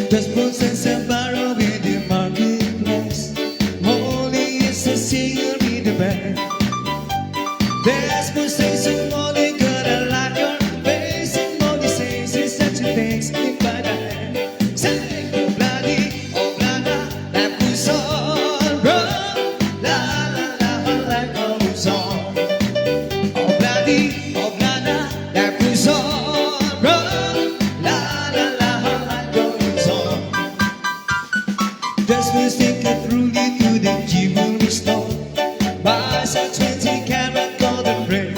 Just possess a barrow in the marketplace. Molly is a singer in the band. There's possession, Molly got a like your face, and Molly says it's such a thing by the hand. Say, Obladi, Oblada, that goes on, run, la la la, like goes on. Obladi, Oblada, that goes on, run, la la la, like goes on. Just was thinking through to the jewelry store, buys a 20-carat golden ring.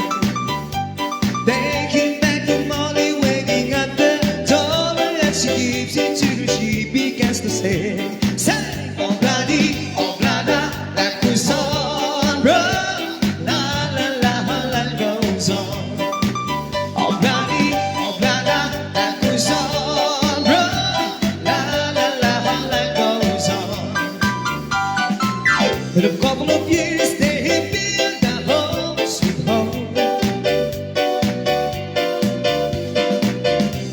They came back to Molly waiting at the door, and as she gives it to her, she begins to sing. Say, Obladi, Oblada, that goes on, run, la la la, that goes on. Obladi, Oblada, that goes on, run, la la la, that goes on. In a couple of years, they built a home, sweet home.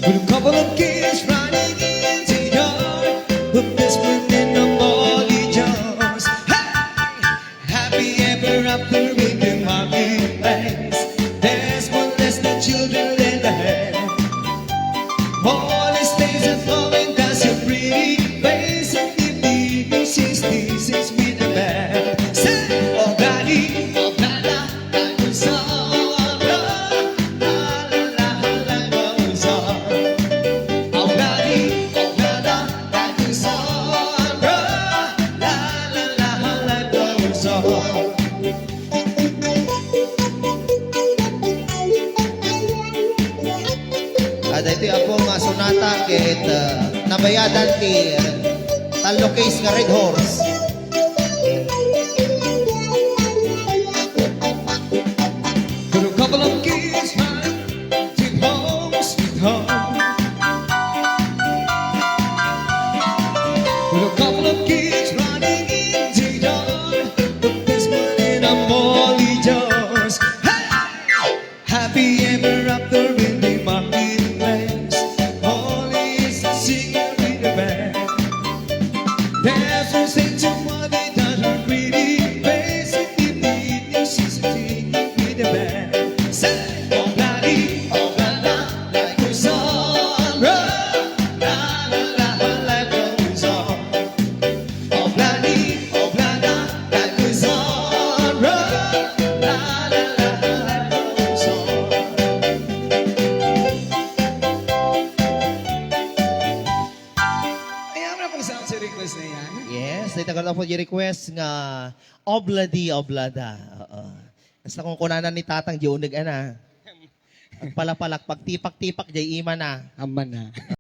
With a couple of kids running into the yard, the best friend in the Molly Jones. Hey! Happy ever after in the marketplace. There's one less than children in the head. Molly stays at home and does her pretty face, and in the evening she sneezes with a bag. Say, Obladi, Oblada, that goes on, la la la, that goes on. Obladi, Oblada, that goes on, la la la, that goes on. Ada ito yung akong Sunata kit nabayadan ti talo case nga Red Horse. Got a couple of kids running sweet home, sweet home. Got a couple of kids running into the yard, the best one in a Molly Jones. Hey! Happy ever after in the marketplace. Molly is a singer in the band. There's no sense in what they done her pretty face, and in the evening she's singing with the band. Say, Obladi, Oblada, that goes on, run, la la la, that goes on. Obladi, Oblada, that goes on, run, la la la, that goes on. Ayaw na pang sound sa request na yan. Yes, dito ka lang po yung request nga Obladi, Oblada. Oo. Basta kung kunanan ni Tatang, di unig na. Pagpalapalak, pagtipak-tipak, di ima na. Aman na.